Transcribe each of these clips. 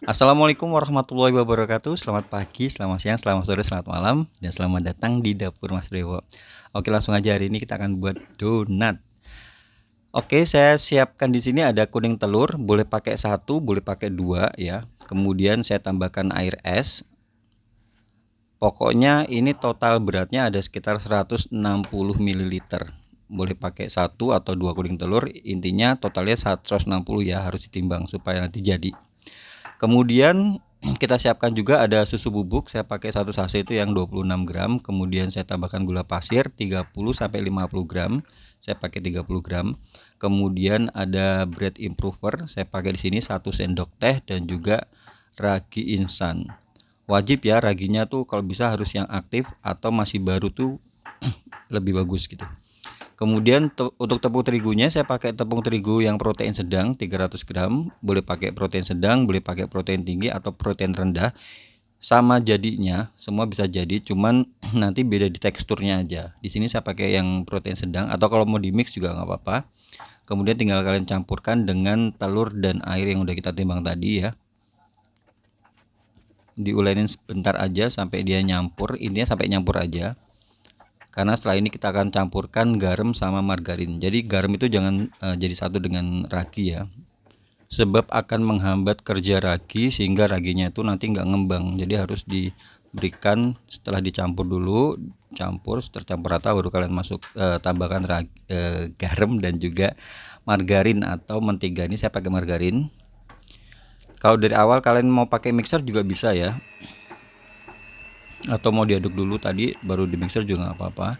Assalamualaikum warahmatullahi wabarakatuh. Selamat pagi, selamat siang, selamat sore, selamat malam, dan selamat datang di dapur Mas Rewo. Oke, langsung aja hari ini kita akan buat donat. Oke, saya siapkan di sini ada kuning telur, boleh pakai 1, boleh pakai 2 ya. Kemudian saya tambahkan air es. Pokoknya ini total beratnya ada sekitar 160 ml. Boleh pakai 1 atau 2 kuning telur, intinya totalnya 160 ya, harus ditimbang supaya nanti jadi. Kemudian kita siapkan juga ada susu bubuk, saya pakai 1 sachet itu yang 26 gram. Kemudian saya tambahkan gula pasir 30 sampai 50 gram. Saya pakai 30 gram. Kemudian ada bread improver, saya pakai di sini 1 sendok teh, dan juga ragi instan. Wajib ya, raginya tuh kalau bisa harus yang aktif, atau masih baru tuh lebih bagus gitu. Kemudian untuk tepung terigunya saya pakai tepung terigu yang protein sedang 300 gram. Boleh pakai protein sedang, boleh pakai protein tinggi atau protein rendah. Sama jadinya, semua bisa jadi, cuman nanti beda di teksturnya aja. Di sini saya pakai yang protein sedang, atau kalau mau di mix juga nggak apa-apa. Kemudian tinggal kalian campurkan dengan telur dan air yang udah kita timbang tadi ya. Diulenin sebentar aja sampai dia nyampur, intinya sampai nyampur aja. Karena setelah ini kita akan campurkan garam sama margarin. Jadi garam itu jangan jadi satu dengan ragi ya, sebab akan menghambat kerja ragi, sehingga raginya itu nanti nggak ngembang. Jadi harus diberikan setelah dicampur dulu, campur tercampur rata, baru kalian tambahkan garam dan juga margarin atau mentega. Ini saya pakai margarin. Kalau dari awal kalian mau pakai mixer juga bisa ya, atau mau diaduk dulu tadi baru di mixer juga nggak apa-apa.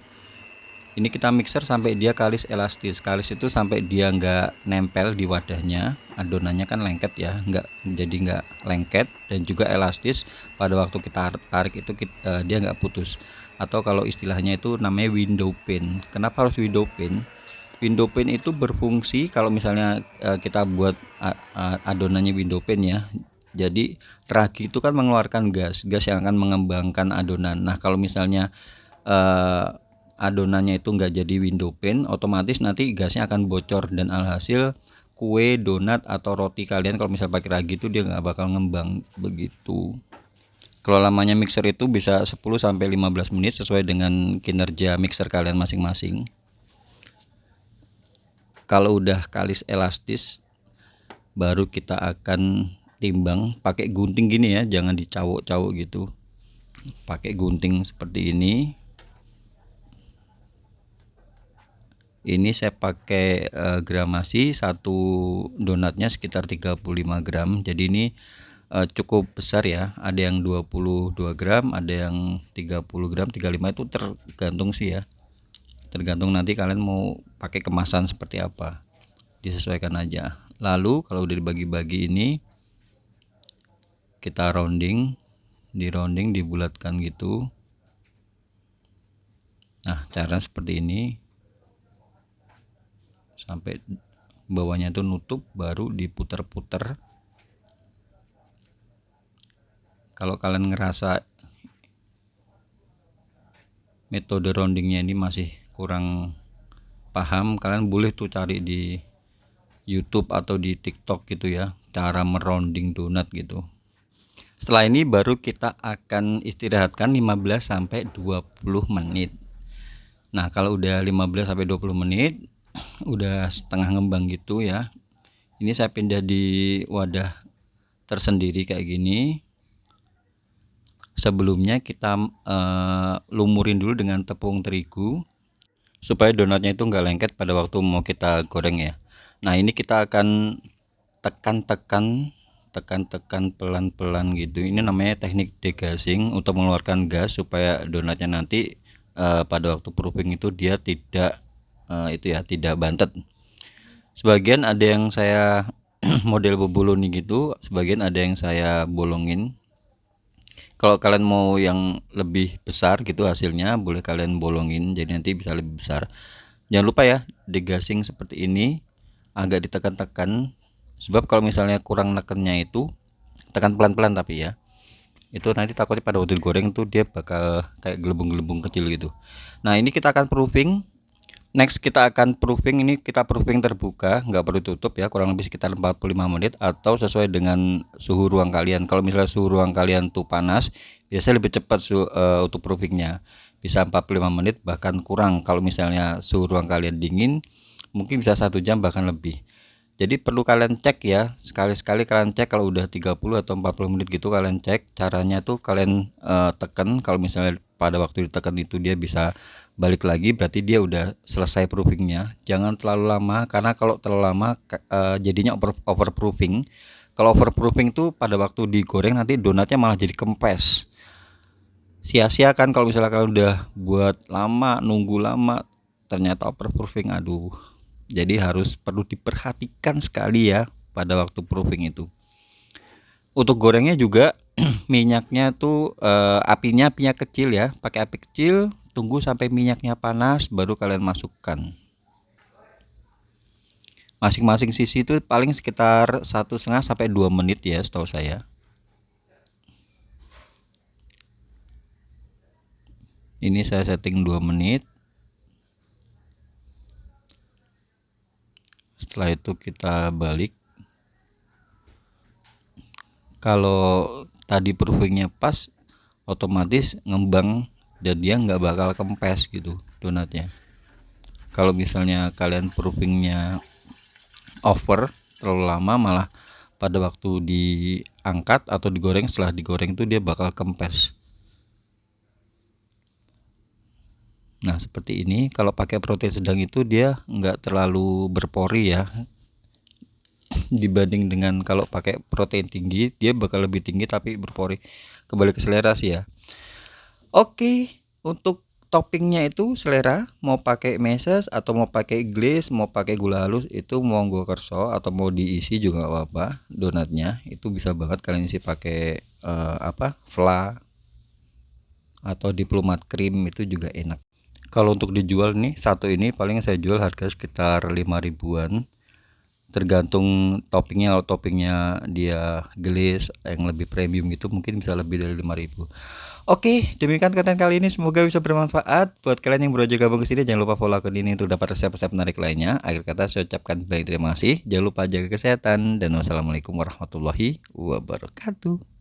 Ini kita mixer sampai dia kalis elastis. Kalis itu sampai dia nggak nempel di wadahnya, adonannya kan lengket ya, nggak lengket, dan juga elastis. Pada waktu kita tarik itu dia nggak putus, atau kalau istilahnya itu namanya window pin. Kenapa harus window pin? Window pin itu berfungsi kalau misalnya kita buat adonannya window pin ya. Jadi ragi itu kan mengeluarkan gas yang akan mengembangkan adonan. Nah kalau misalnya adonannya itu enggak jadi window pane, otomatis nanti gasnya akan bocor, dan alhasil kue, donat, atau roti kalian kalau misal pakai ragi itu dia nggak bakal ngembang begitu. Kalau lamanya mixer itu bisa 10 sampai 15 menit sesuai dengan kinerja mixer kalian masing-masing. Kalau udah kalis elastis, baru kita akan timbang pakai gunting gini ya, jangan dicawok-cawok gitu. Pakai gunting seperti ini. Ini saya pakai gramasi, satu donatnya sekitar 35 gram. Jadi ini cukup besar ya. Ada yang 22 gram, ada yang 30 gram, 35 itu tergantung sih ya. Tergantung nanti kalian mau pakai kemasan seperti apa. Disesuaikan aja. Lalu kalau udah dibagi-bagi ini, kita rounding, dibulatkan gitu. Nah, cara seperti ini. Sampai bawahnya tuh nutup, baru diputar-putar. Kalau kalian ngerasa metode roundingnya ini masih kurang paham, kalian boleh tuh cari di YouTube atau di TikTok gitu ya, cara merounding donat gitu. Setelah ini baru kita akan istirahatkan 15 sampai 20 menit. Nah, kalau udah 15 sampai 20 menit udah setengah ngembang gitu ya. Ini saya pindah di wadah tersendiri kayak gini. Sebelumnya kita lumurin dulu dengan tepung terigu supaya donatnya itu nggak lengket pada waktu mau kita goreng ya. Nah, ini kita akan tekan-tekan pelan-pelan gitu. Ini namanya teknik degassing, untuk mengeluarkan gas supaya donatnya nanti pada waktu proofing itu dia tidak tidak bantet. Sebagian ada yang saya model beboloni gitu, sebagian ada yang saya bolongin. Kalau kalian mau yang lebih besar gitu hasilnya, boleh kalian bolongin, jadi nanti bisa lebih besar. Jangan lupa ya, degassing seperti ini agak ditekan-tekan, sebab kalau misalnya kurang nekennya itu, tekan pelan-pelan tapi ya, itu nanti takutnya pada waktu digoreng tuh dia bakal kayak gelembung-gelembung kecil gitu. Nah, ini kita akan proofing Next kita akan proofing, ini kita proofing terbuka, nggak perlu tutup ya, kurang lebih sekitar 45 menit atau sesuai dengan suhu ruang kalian. Kalau misalnya suhu ruang kalian tuh panas, biasanya lebih cepat untuk proofingnya, bisa 45 menit bahkan kurang. Kalau misalnya suhu ruang kalian dingin, mungkin bisa 1 jam bahkan lebih. Jadi perlu kalian cek ya, sekali-sekali kalian cek. Kalau udah 30 atau 40 menit gitu kalian cek. Caranya tuh kalian tekan, kalau misalnya pada waktu ditekan itu dia bisa balik lagi, berarti dia udah selesai proofingnya. Jangan terlalu lama, karena kalau terlalu lama jadinya overproofing. Kalau overproofing tuh pada waktu digoreng nanti donatnya malah jadi kempes. Sia-sia kan kalau misalnya kalian udah buat lama, nunggu lama, ternyata overproofing, aduh. Jadi harus perlu diperhatikan sekali ya pada waktu proofing itu. Untuk gorengnya juga minyaknya tuh apinya kecil ya, pakai api kecil, tunggu sampai minyaknya panas baru kalian masukkan. Masing-masing sisi itu paling sekitar 1,5 sampai 2 menit ya setahu saya. Ini saya setting 2 menit. Setelah itu kita balik. Kalau tadi proofingnya pas, otomatis ngembang dan dia nggak bakal kempes gitu donatnya. Kalau misalnya kalian proofingnya over terlalu lama, malah pada waktu diangkat atau digoreng, setelah digoreng tuh dia bakal kempes. Nah seperti ini. Kalau pakai protein sedang itu dia nggak terlalu berpori ya, dibanding dengan kalau pakai protein tinggi, dia bakal lebih tinggi tapi berpori. Kembali ke selera sih ya. Oke, untuk toppingnya itu selera, mau pakai meses atau mau pakai glaze, mau pakai gula halus, itu monggo kerso, atau mau diisi juga gak apa-apa. Donatnya itu bisa banget kalian isi pakai fla atau diplomat krim, itu juga enak. Kalau untuk dijual nih, satu ini paling saya jual harga sekitar 5 ribuan, tergantung toppingnya. Kalau toppingnya dia glaze yang lebih premium gitu, mungkin bisa lebih dari 5.000. Oke, demikian konten kali ini, semoga bisa bermanfaat buat kalian yang baru aja gabung ke sini. Jangan lupa follow akun ini untuk dapat resep-resep menarik lainnya. Akhir kata saya ucapkan banyak terima kasih, jangan lupa jaga kesehatan, dan wassalamualaikum warahmatullahi wabarakatuh.